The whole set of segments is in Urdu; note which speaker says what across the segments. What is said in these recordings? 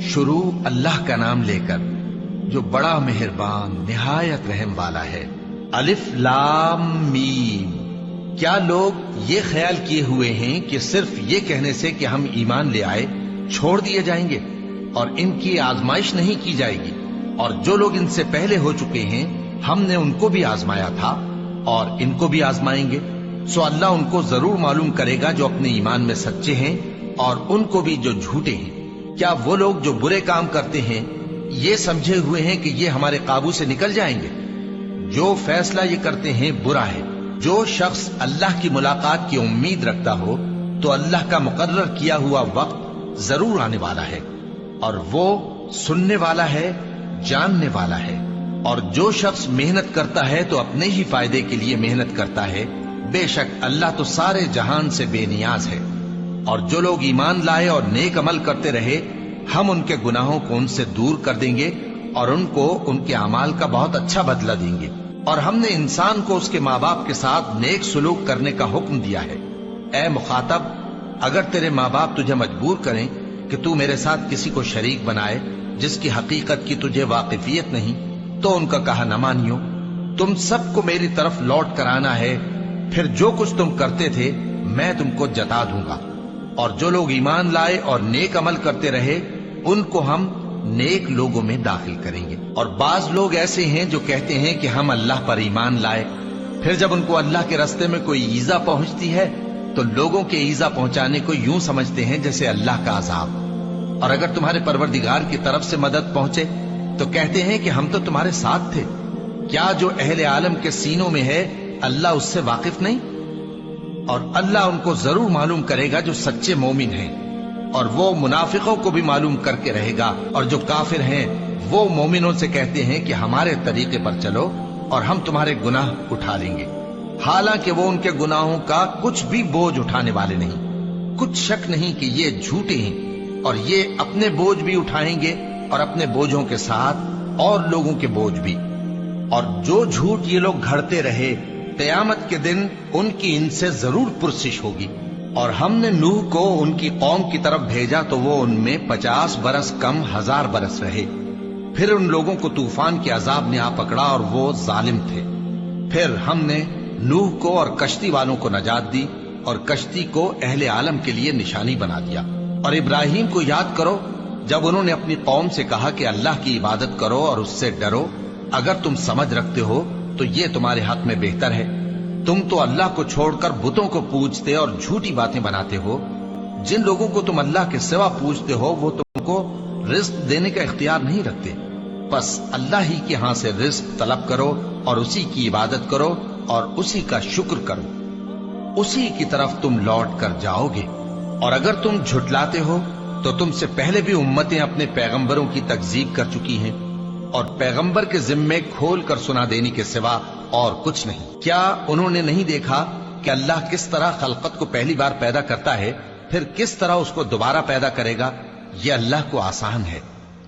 Speaker 1: شروع اللہ کا نام لے کر جو بڑا مہربان نہایت رحم والا ہے۔ الف لام میم۔ کیا لوگ یہ خیال کیے ہوئے ہیں کہ صرف یہ کہنے سے کہ ہم ایمان لے آئے چھوڑ دیے جائیں گے اور ان کی آزمائش نہیں کی جائے گی؟ اور جو لوگ ان سے پہلے ہو چکے ہیں ہم نے ان کو بھی آزمایا تھا اور ان کو بھی آزمائیں گے، سو اللہ ان کو ضرور معلوم کرے گا جو اپنے ایمان میں سچے ہیں اور ان کو بھی جو جھوٹے ہیں۔ کیا وہ لوگ جو برے کام کرتے ہیں یہ سمجھے ہوئے ہیں کہ یہ ہمارے قابو سے نکل جائیں گے؟ جو فیصلہ یہ کرتے ہیں برا ہے۔ جو شخص اللہ کی ملاقات کی امید رکھتا ہو تو اللہ کا مقرر کیا ہوا وقت ضرور آنے والا ہے، اور وہ سننے والا ہے، جاننے والا ہے۔ اور جو شخص محنت کرتا ہے تو اپنے ہی فائدے کے لیے محنت کرتا ہے، بے شک اللہ تو سارے جہان سے بے نیاز ہے۔ اور جو لوگ ایمان لائے اور نیک عمل کرتے رہے ہم ان کے گناہوں کو ان سے دور کر دیں گے اور ان کو ان کے اعمال کا بہت اچھا بدلہ دیں گے۔ اور ہم نے انسان کو اس کے ماں باپ کے ساتھ نیک سلوک کرنے کا حکم دیا ہے۔ اے مخاطب، اگر تیرے ماں باپ تجھے مجبور کریں کہ تو میرے ساتھ کسی کو شریک بنائے جس کی حقیقت کی تجھے واقفیت نہیں تو ان کا کہا نہ مانیو۔ تم سب کو میری طرف لوٹ کر آنا ہے، پھر جو کچھ تم کرتے تھے میں تم کو جتا دوں گا۔ اور جو لوگ ایمان لائے اور نیک عمل کرتے رہے ان کو ہم نیک لوگوں میں داخل کریں گے۔ اور بعض لوگ ایسے ہیں جو کہتے ہیں کہ ہم اللہ پر ایمان لائے، پھر جب ان کو اللہ کے راستے میں کوئی ایذا پہنچتی ہے تو لوگوں کے ایذا پہنچانے کو یوں سمجھتے ہیں جیسے اللہ کا عذاب۔ اور اگر تمہارے پروردگار کی طرف سے مدد پہنچے تو کہتے ہیں کہ ہم تو تمہارے ساتھ تھے۔ کیا جو اہل عالم کے سینوں میں ہے اللہ اس سے واقف نہیں؟ اور اللہ ان کو ضرور معلوم کرے گا جو سچے مومن ہیں، اور وہ منافقوں کو بھی معلوم کر کے رہے گا۔ اور جو کافر ہیں وہ مومنوں سے کہتے ہیں کہ ہمارے طریقے پر چلو اور ہم تمہارے گناہ اٹھا لیں گے، حالانکہ وہ ان کے گناہوں کا کچھ بھی بوجھ اٹھانے والے نہیں۔ کچھ شک نہیں کہ یہ جھوٹے ہیں اور یہ اپنے بوجھ بھی اٹھائیں گے اور اپنے بوجھوں کے ساتھ اور لوگوں کے بوجھ بھی۔ اور جو جھوٹ یہ لوگ گھڑتے رہے قیامت کے دن ان کی ان سے ضرور پرسش ہوگی۔ اور ہم نے نوح کو ان کی قوم کی طرف بھیجا تو وہ ان میں 50 برس کم 1000 برس رہے۔ پھر ان لوگوں کو طوفان کے عذاب نے آ پکڑا اور وہ ظالم تھے۔ پھر ہم نے نوح کو اور کشتی والوں کو نجات دی اور کشتی کو اہل عالم کے لیے نشانی بنا دیا۔ اور ابراہیم کو یاد کرو جب انہوں نے اپنی قوم سے کہا کہ اللہ کی عبادت کرو اور اس سے ڈرو، اگر تم سمجھ رکھتے ہو تو یہ تمہارے حق میں بہتر ہے۔ تم تو اللہ کو چھوڑ کر بتوں کو پوجتے اور جھوٹی باتیں بناتے ہو۔ جن لوگوں کو تم اللہ کے سوا پوجتے ہو وہ تم کو رزق دینے کا اختیار نہیں رکھتے، بس اللہ ہی کے ہاں سے رزق طلب کرو اور اسی کی عبادت کرو اور اسی کا شکر کرو، اسی کی طرف تم لوٹ کر جاؤ گے۔ اور اگر تم جھٹلاتے ہو تو تم سے پہلے بھی امتیں اپنے پیغمبروں کی تکذیب کر چکی ہیں، اور پیغمبر کے ذمے کھول کر سنا دینے کے سوا اور کچھ نہیں۔ کیا انہوں نے نہیں دیکھا کہ اللہ کس طرح خلقت کو پہلی بار پیدا کرتا ہے پھر کس طرح اس کو دوبارہ پیدا کرے گا؟ یہ اللہ کو آسان ہے۔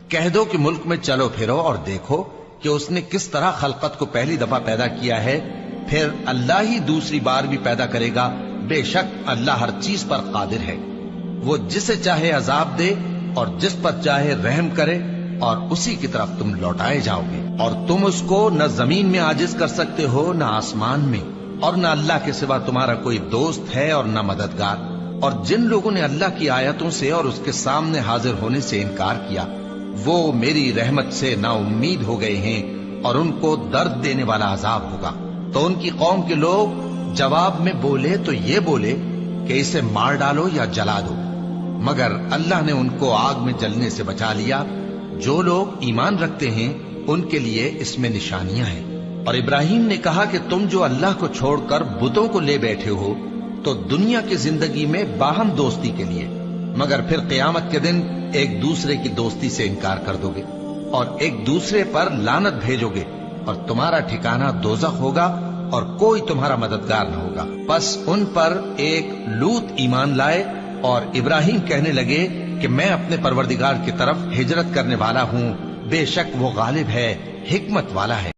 Speaker 1: کہہ دو کہ ملک میں چلو پھرو اور دیکھو کہ اس نے کس طرح خلقت کو پہلی دفعہ پیدا کیا ہے، پھر اللہ ہی دوسری بار بھی پیدا کرے گا۔ بے شک اللہ ہر چیز پر قادر ہے۔ وہ جسے چاہے عذاب دے اور جس پر چاہے رحم کرے، اور اسی کی طرف تم لوٹائے جاؤ گے۔ اور تم اس کو نہ زمین میں عاجز کر سکتے ہو نہ آسمان میں، اور نہ اللہ کے سوا تمہارا کوئی دوست ہے اور نہ مددگار۔ اور جن لوگوں نے اللہ کی آیتوں سے اور اس کے سامنے حاضر ہونے سے انکار کیا وہ میری رحمت سے نا امید ہو گئے ہیں اور ان کو درد دینے والا عذاب ہوگا۔ تو ان کی قوم کے لوگ جواب میں بولے تو یہ بولے کہ اسے مار ڈالو یا جلا دو، مگر اللہ نے ان کو آگ میں جلنے سے بچا لیا۔ جو لوگ ایمان رکھتے ہیں ان کے لیے اس میں نشانیاں ہیں۔ اور ابراہیم نے کہا کہ تم جو اللہ کو چھوڑ کر بتوں کو لے بیٹھے ہو تو دنیا کی زندگی میں باہم دوستی کے لیے، مگر پھر قیامت کے دن ایک دوسرے کی دوستی سے انکار کر دو گے اور ایک دوسرے پر لعنت بھیجو گے، اور تمہارا ٹھکانہ دوزخ ہوگا اور کوئی تمہارا مددگار نہ ہوگا۔ بس ان پر ایک لوط ایمان لائے اور ابراہیم کہنے لگے کہ میں اپنے پروردگار کی طرف ہجرت کرنے والا ہوں، بے شک وہ غالب ہے، حکمت والا ہے۔